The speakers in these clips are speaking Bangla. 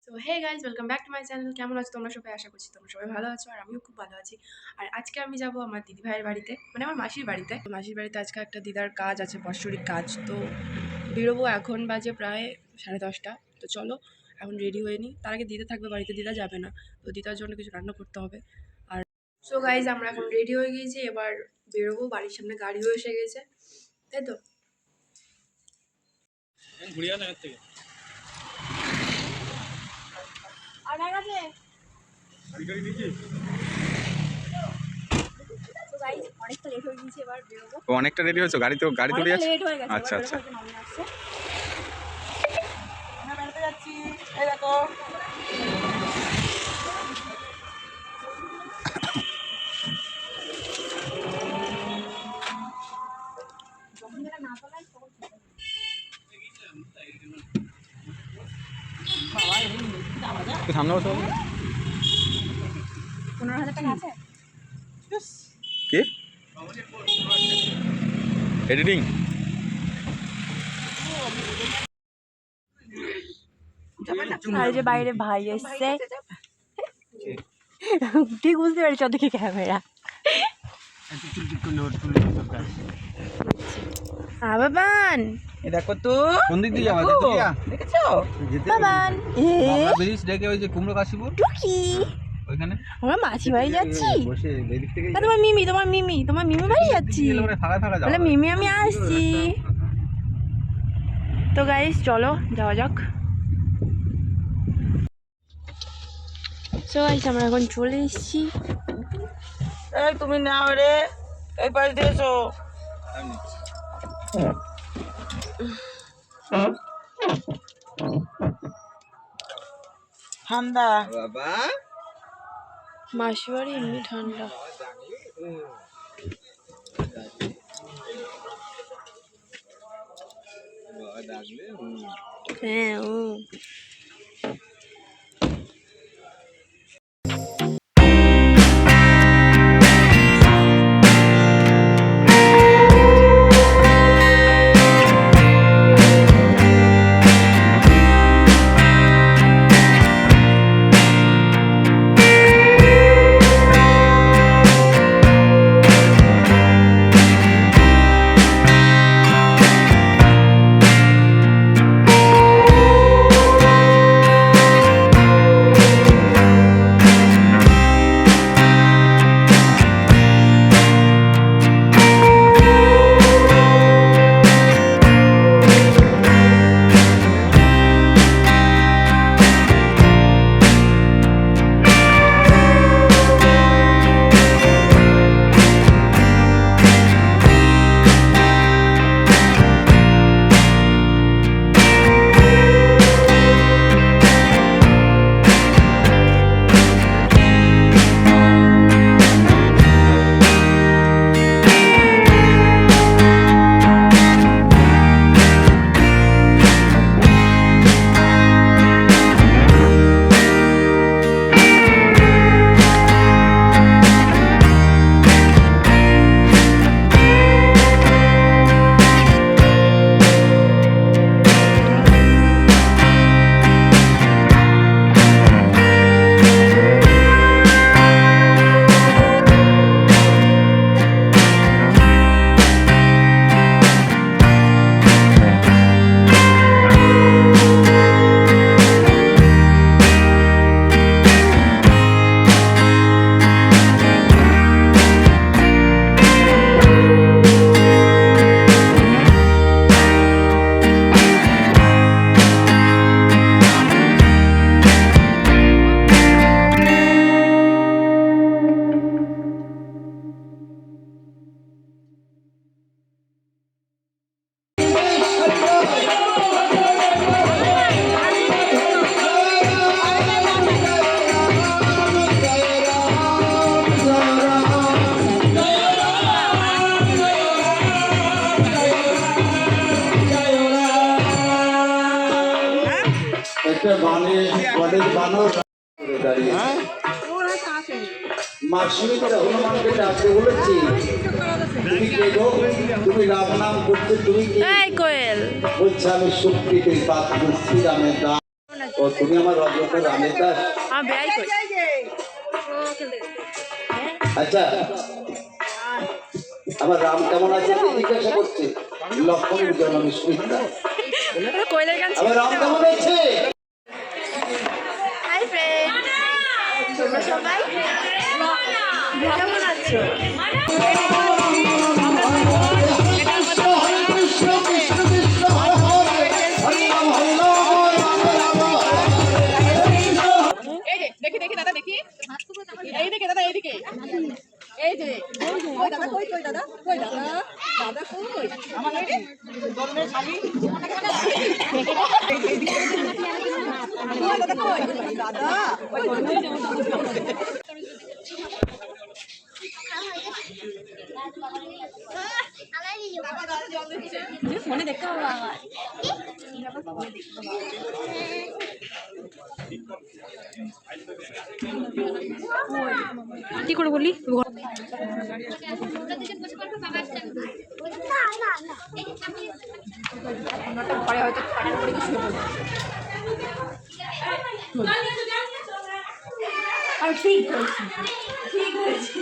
So hey guys, welcome back to my channel. কেমন আছো তোমরা সবাই? আশা করছি তোমরা সবাই ভালো আছো, আর আমিও খুব ভালো আছি। আর আজকে আমি যাব আমার দিদি ভাইয়ের বাড়িতে, মানে আমার মাসির বাড়িতে। মাসির বাড়িতে আজকে একটা দিদার কাজ আছে, বাৎসরিক কাজ। তো বেরোবো, এখন বাজে প্রায় 10:30। তো চলো এখন রেডি হয়ে নিই। তার আগে দিদা থাকবে বাড়িতে, দিদা যাবে না, তো দিদার জন্য কিছু রান্না করতে হবে। আর সো গাইজ, আমরা এখন রেডি হয়ে গিয়েছি, এবার বেরোবো। বাড়ির সামনে গাড়িও এসে গেছে, তাই তো। অনেকটা রেডি হয়েছো? গাড়ি তো রেডি আছে। আচ্ছা আচ্ছা। সামনে বসে 15,000 টাকা আছে। কি এডিটিং? আর যে বাইরে ভাই এসছে, ঠিক বুঝতে পারছি ওদিকে ক্যামেরা। বাবান দেখো তো কোন দিক দিয়ে যাওয়া দেখেছো? বাবান বাবা ব্রিজ দেখে ওই যে কুমড়ো কাশিপুর টুকি ওইখানে আমরা মাছি বাড়ি যাচ্ছি। বসে এই দিক থেকে তোমার মিমি বাড়ি যাচ্ছি বলে মিমি আমি আসছি। তো গাইস চলো যাওয়া যাক। সো গাইস আমরা এখন চলে এসেছি। এই তুমি নাও রে, এই পাশ দিয়ে এসো। ঠান্ডা বাবা মাসি বাড়ি এমনি ঠান্ডা। হ্যাঁ ও হনুমানকে ডাকতে বলেছি, তুমি কে গো? তুমি রাম নাম করতে তুমি কি? কোয়েল বলছে আমি শক্তিতে পাত্র শ্রীরামের দাস। ও তুমি আমার রজত রামের দাস। আমার বেড়াই কই আচ্ছা আমার রাম কেমন আছে জিজ্ঞাসা করছে। লক্ষ্মণের জন্ম সুমিত্রা। কোয়েলের গান আমার রাম কেমন আছে? হাই ফ্রেন্ড তোমরা সবাই কেমন আছো? ফোনে দেখতে পাবো আবার কি করে বলি পরে হয়তো আর ঠিক বলছি ঠিক বলছি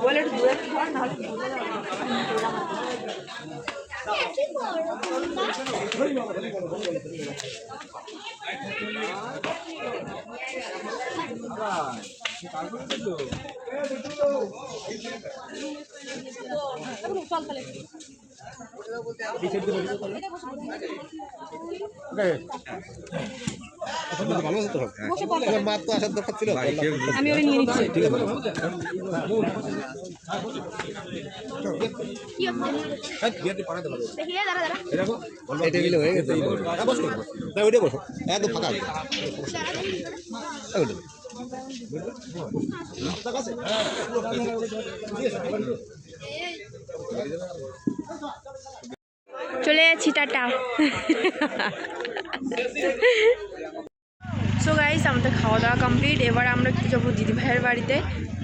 বলে একটু দূরে ধর না হলে আমি ওরে নিয়ে নিচ্ছি একদম ফাঁকা চলে যাচ্ছি টাটা সো গাইস আমাদের খাওয়া দাওয়া কমপ্লিট এবার আমরা একটু যাবো দিদি ভাইয়ের বাড়িতে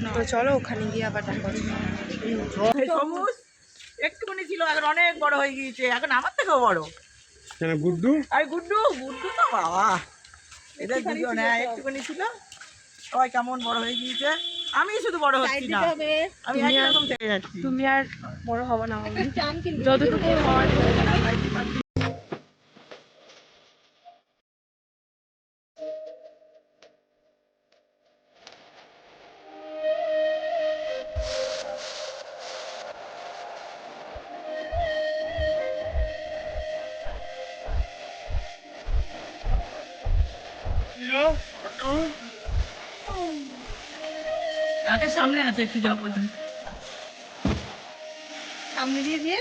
তো চলো ওখানে গিয়ে আবার দেখা হচ্ছে সমুজ একটুখানি ছিল এখন অনেক বড় হয়ে গিয়েছে এখন আমার থেকেও বড় গুড্ডু আর গুড্ডু গুড্ডু তো বাবা এদের দুজন হ্যাঁ একটুখানি ছিল সবাই কেমন বড় হয়ে গিয়েছে আমি শুধু বড় হচ্ছি না আমি একরকম থেকে যাচ্ছি তুমি আর বড় হবো না যতটুকু হওয়ার আগে সামনে আছে একটু যাবো সামনে দিয়ে দিয়ে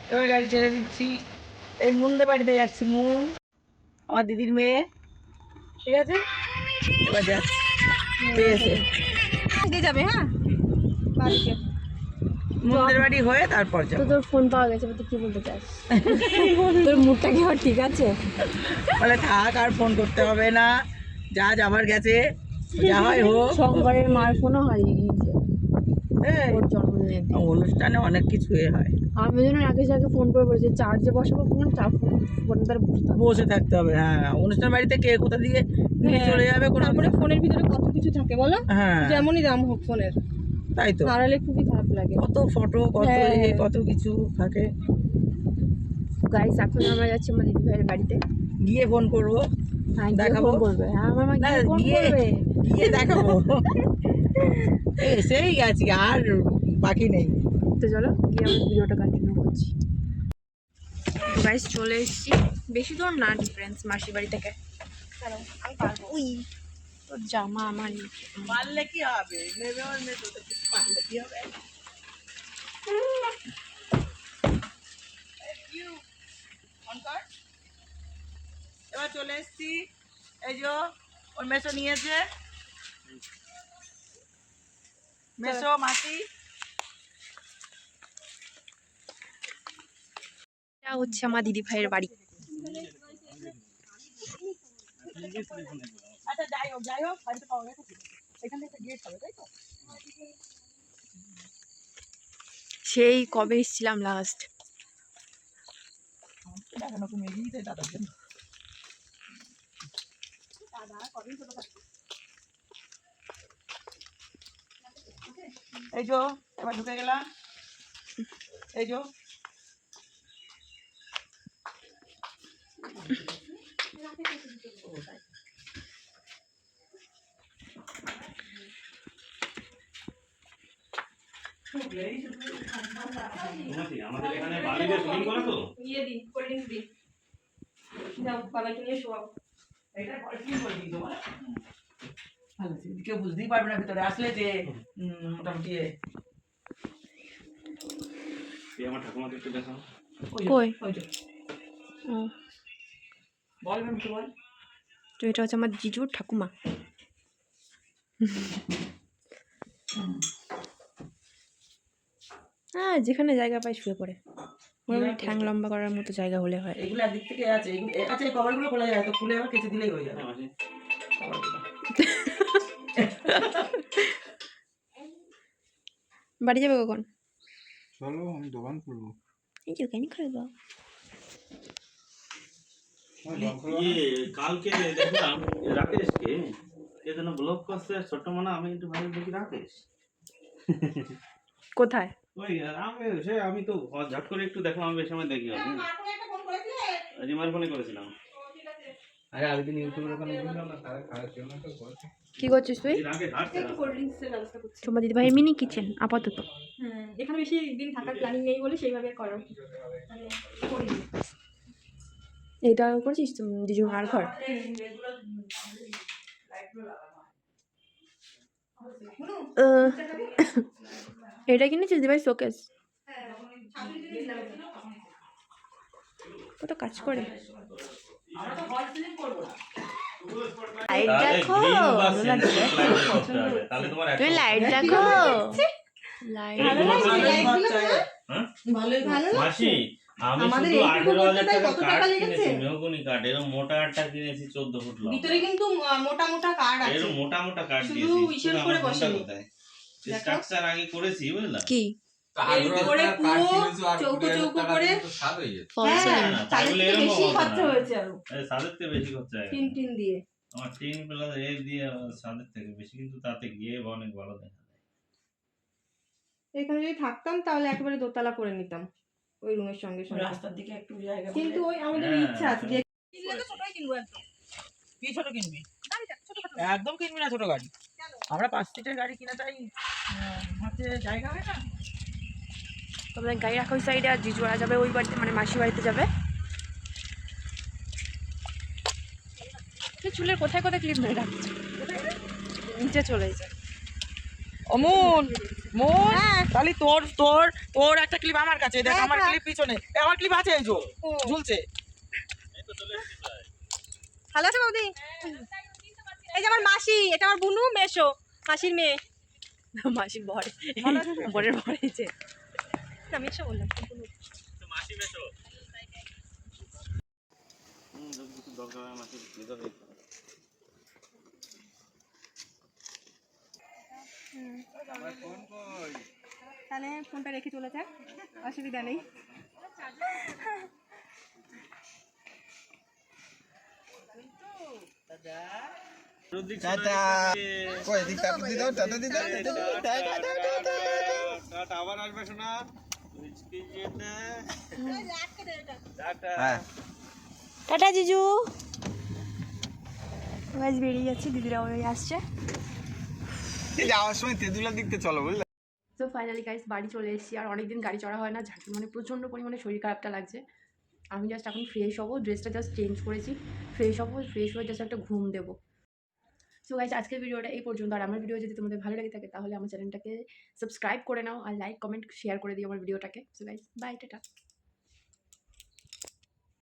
এবার গাড়ি ছেড়ে দিচ্ছি এই মুন্দের বাড়িতে যাচ্ছি মুন আমার দিদির মেয়ে ঠিক আছে এবার যাচ্ছি পেয়েছে দিয়ে যাবে হ্যাঁ বাড়িতে মুন্দের বাড়ি হয়ে তারপর তো যাবো তোর ফোন পাওয়া গেছে তুই কি বলতে চাস তোর মুডটা কি ঠিক আছে বলে থাক আর ফোন করতে হবে না যা যাবার গেছে যা হয় হোক সোমবারের মার ফোনও হারিয়ে গিয়েছে এই, ওর জন্মদিনের দিন। অনুষ্ঠানে অনেক কিছু হয় আমি যেন আগে ফোন করে বলেছি চার্জে বসাবো ফোন ফোন তার বুঝতে হবে বসে থাকতে হবে হ্যাঁ অনুষ্ঠান বাড়িতে কে কোথা দিয়ে নিয়ে চলে যাবে কোনো তারপরে ফোনের ভিতরে কত কিছু থাকে বলো হ্যাঁ যেমনই দাম হোক ফোনের তাই তো হারালে খুবই খারাপ লাগে কত ফটো কত হ্যাঁ। কত কিছু থাকে গাইস এখন আমরা যাচ্ছি আমার দিদি ভাইয়ের বাড়িতে গিয়ে ফোন করবো হ্যাঁ দেখাবো? ফোন করবে হ্যাঁ আমার মা না, গিয়ে ফোন গিয়ে- করবে গিয়ে দেখাবো এসেই গেছি আর বাকি নেই তো চলো গিয়ে আমরা ভিডিওটা কন্টিনিউ করছি গাইস চলে এসেছি বেশি দূর না ডিফারেন্স মাসির বাড়ি থেকে আমি পারবো ওই তোর জামা আমার পারলে কি হবে নেবে আর নেবে তো পারলে কি হবে অন কর। এবার চলে এসেছি, এই যে ওর মেসো নিয়েছে, মেসো মাসি। এটা হচ্ছে আমার দিদি ভাইয়ের বাড়ি। আচ্ছা যাই হোক বাড়িতে পাওয়া গেছে, এখান থেকে গেট হবে তাই তো। সেই কবে এসেছিলাম লাস্ট। দেখানো তুমি এগিয়ে দাদার জন্য। এই যে এবার ঢুকে গেলাম, এই যে আমাদের এখানে বালিতে শুটিং করে তো ইয়ে দি কোল্ড ড্রিঙ্কস দি যাও বাবাকে নিয়ে শোয়াও। এটা কি করে দিই তোমার ভালো আছে, কেউ বুঝতেই পারবে না ভিতরে আসলে যে মোটামুটি তুই আমার ঠাকুমাকে একটু দেখাও। কই? ওই যে ও, বল ম্যাম বল। তো এটা হচ্ছে আমার জিজুর ঠাকুমা। হ্যাঁ, যেখানে জায়গা পাই শুয়ে পড়ে। মোটামুটি ঠ্যাং লম্বা করার মতো জায়গা হলে হয়। এগুলো একদিক থেকে আছে, আচ্ছা এই কভারগুলো খোলা যায় তো, খুলে আবার কেচে দিলেই হয়ে যাবে। বাড়ি যাবে কখন? চলো আমি দোকান খুলবো। এই যে কেন খাইবা? ইয়ে কালকে দেখলাম রাকেশকে কে যেন ব্লক করছে ছোট মনে, আমি একটু ভালো দেখি রাকেশ কোথায়? ওই আমি সে আমি তো ঝট করে একটু দেখলাম, আমি বেশি সময় দেখি আমি রিমার ফোনে করেছিলাম। আরে আরেকদিন ইউটিউবের ওখানে বুঝলাম না, তারা খাওয়ার জন্য তো করছে। কি করছিস তুই? এই রাকেশ হাঁটছে না। কোল্ড ড্রিঙ্কসের ব্যবস্থা করছি। তোমার দিদি ভাইয়ের মিনি কিচেন আপাতত। এখানে বেশি দিন থাকার প্ল্যানিং নেই বলে সেইভাবে করো মানে করি। এটা করেছিস তুমি দিজুর মার ঘর? এটা কিনেছিস দিদি ভাই শোকেস? কত কাজ করে। লাইট দেখো, তাহলে তোমার তুমি লাইট দেখো। লাইট মাসি আমি শুধু 18,000 টাকা কাঠ কিনেছি, মেহগনি কাঠ, এরকম মোটা কাঠটা কিনেছি 14 ফুট লম্বা। ভিতরে কিন্তু মোটা মোটা কার্ড আছে। এরকম মোটা মোটা কাঠ শুধু দিয়েছি। ইসের পুরো উপরে আমার ঘন্টা বসেনি। কোথায়? স্ট্রাকচার আগে করেছি বুঝলা? কি এর উপরে পুরো চৌকো চৌকো করে ফলস হ্যাঁ, না, তাদের তাহলে থেকে এরকম বেশি হতো খরচা না। হয়েছে আরো সাদের থেকে বেশি খরচা হয়। টিন টিন দিয়ে। আমার টিন প্লাস এ দিয়ে সাদের থেকে বেশি, কিন্তু তাতে গিয়ে অনেক ভালো দেখা যায়। এখানে যদি থাকতাম তাহলে একেবারে দোতলা করে নিতাম ওই রুমের সঙ্গে সঙ্গে। রাস্তার দিকে একটু জায়গা কিন্তু ওই আমাদের হ্যাঁ, ইচ্ছা আছে যে কিনলে তো ছোটই কিনবো একদম। কি ছোট কিনবি? একদম কিনবি না ছোট গাড়ি। আমরা 5 সিটের গাড়ি কিনাটাই হচ্ছে জায়গা হয় না। তোমাদের গাড়ি রাখা ওই সাইডে, আর জিজুরা যাবে ওই বাড়িতে, মানে মাসি বাড়িতে যাবে। তুই চুলের কোথায় কোথায় ক্লিপ মেরে রাখছো? নিচে চলে যায়। অমন মন তাহলে তোর তোর তোর একটা ক্লিপ আমার কাছে, দেখ আমার ক্লিপ পিছনে, আমার ক্লিপ আছে এই যে ঝুলছে। ভালো আছে বৌদি? এই যে আমার মাসি, এটা আমার বুনু মেশো, মাসির মেয়ে। মাসি বরে, বরের বরেছে। না মেশো বললাম। মাসি বেশো যদি কিছু দরকার হয় মাসি দিতে হবে। তাহলে ফোনটা রেখে চলে যাক, অসুবিধা নেই। আবার আসবে শোনা। টাটা জিজু। গাইস বেরিয়ে যাচ্ছি, দিদিরা ওই আসছে। যাওয়ার সময় তেঁতুলার দিকতে চলো বুঝলে। তো ফাইনালি গাইস বাড়ি চলে এসেছি, আর অনেকদিন গাড়ি চড়া হয় না, যার জন্য মানে প্রচণ্ড পরিমাণে শরীর খারাপটা লাগছে। আমি জাস্ট এখন ফ্রেশ হবো, ড্রেসটা জাস্ট চেঞ্জ করেছি, ফ্রেশ হবো, ফ্রেশ হয়ে জাস্ট একটা ঘুম দেবো। সো গাইস আজকের ভিডিওটা এই পর্যন্ত। আর আমার ভিডিও যদি তোমাদের ভালো লেগে থাকে তাহলে আমার চ্যানেলটাকে সাবস্ক্রাইব করে নাও, আর লাইক কমেন্ট শেয়ার করে দিও আমার ভিডিওটাকে। So guys bye, tata.